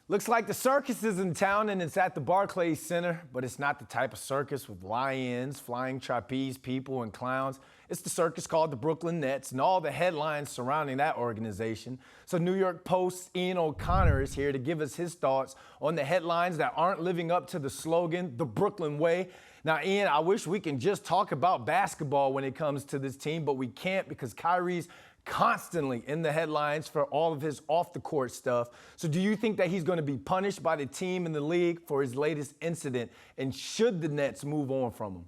Looks like the circus is in town and it's at the Barclays Center, but it's not the type of circus with lions, flying trapeze people, and clowns. It's the circus called the Brooklyn Nets and all the headlines surrounding that organization. So New York Post's Ian O'Connor is here to give us his thoughts on the headlines that aren't living up to the slogan, the Brooklyn Way. Now, Ian, I wish we can just talk about basketball when it comes to this team, but we can't because Kyrie's constantly in the headlines for all of his off-the-court stuff. So do you think that he's going to be punished by the team and the league for his latest incident? And should the Nets move on from him?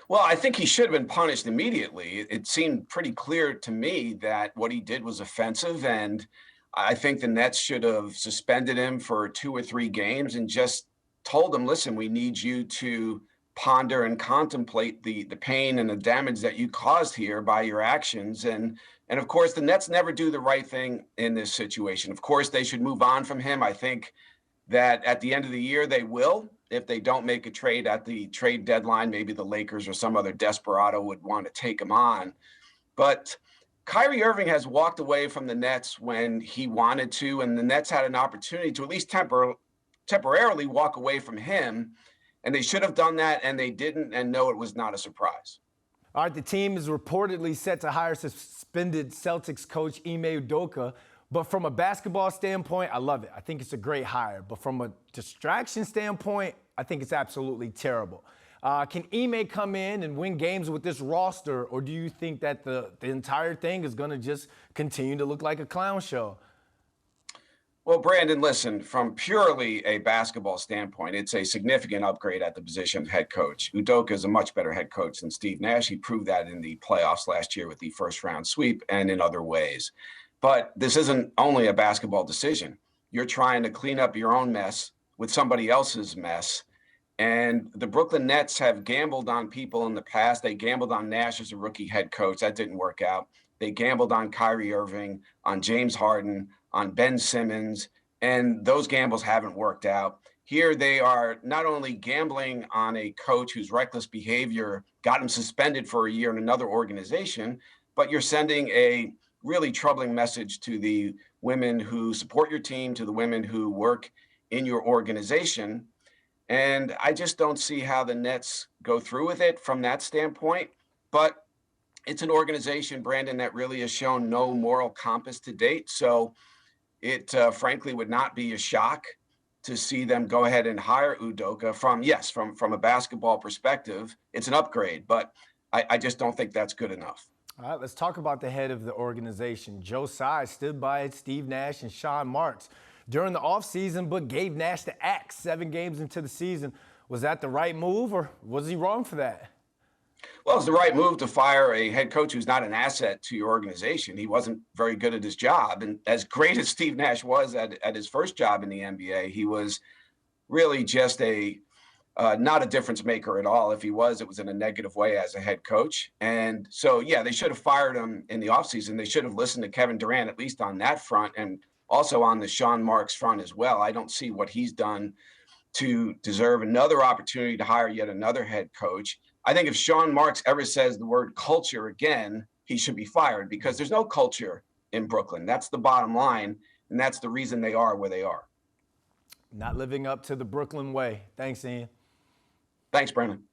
Well, I think he should have been punished immediately. It seemed pretty clear to me that what he did was offensive, and I think the Nets should have suspended him for 2 or 3 games and just told him, listen, we need you to ponder and contemplate the pain and the damage that you caused here by your actions. And of course, the Nets never do the right thing in this situation. Of course, they should move on from him. I think that at the end of the year, they will. If they don't make a trade at the trade deadline, maybe the Lakers or some other desperado would want to take him on. But Kyrie Irving has walked away from the Nets when he wanted to, and the Nets had an opportunity to at least temporarily walk away from him. And they should have done that, and they didn't, and no, it was not a surprise. All right, the team is reportedly set to hire suspended Celtics coach Ime Udoka. But from a basketball standpoint, I love it. I think it's a great hire. But from a distraction standpoint, I think it's absolutely terrible. Can Ime come in and win games with this roster, or do you think that the entire thing is going to just continue to look like a clown show? Well, Brandon, listen, from purely a basketball standpoint, it's a significant upgrade at the position of head coach. Udoka is a much better head coach than Steve Nash. He proved that in the playoffs last year with the first round sweep and in other ways. But this isn't only a basketball decision. You're trying to clean up your own mess with somebody else's mess. And the Brooklyn Nets have gambled on people in the past. They gambled on Nash as a rookie head coach. That didn't work out. They gambled on Kyrie Irving, on James Harden, on Ben Simmons, and those gambles haven't worked out. Here they are not only gambling on a coach whose reckless behavior got him suspended for a year in another organization, but you're sending a really troubling message to the women who support your team, to the women who work in your organization. And I just don't see how the Nets go through with it from that standpoint. But it's an organization, Brandon, that really has shown no moral compass to date. So it frankly would not be a shock to see them go ahead and hire Udoka from a basketball perspective. It's an upgrade, but I just don't think that's good enough. All right, let's talk about the head of the organization. Joe Tsai stood by Steve Nash and Sean Marks during the offseason, but gave Nash the axe 7 games into the season. Was that the right move, or was he wrong for that? Well, it's the right move to fire a head coach who's not an asset to your organization. He wasn't very good at his job. And as great as Steve Nash was at his first job in the NBA, he was really just not a difference maker at all. If he was, it was in a negative way as a head coach. And so, yeah, they should have fired him in the offseason. They should have listened to Kevin Durant, at least on that front, and also on the Sean Marks front as well. I don't see what he's done to deserve another opportunity to hire yet another head coach. I think if Sean Marks ever says the word culture again, he should be fired because there's no culture in Brooklyn. That's the bottom line, and that's the reason they are where they are. Not living up to the Brooklyn way. Thanks, Ian. Thanks, Brandon.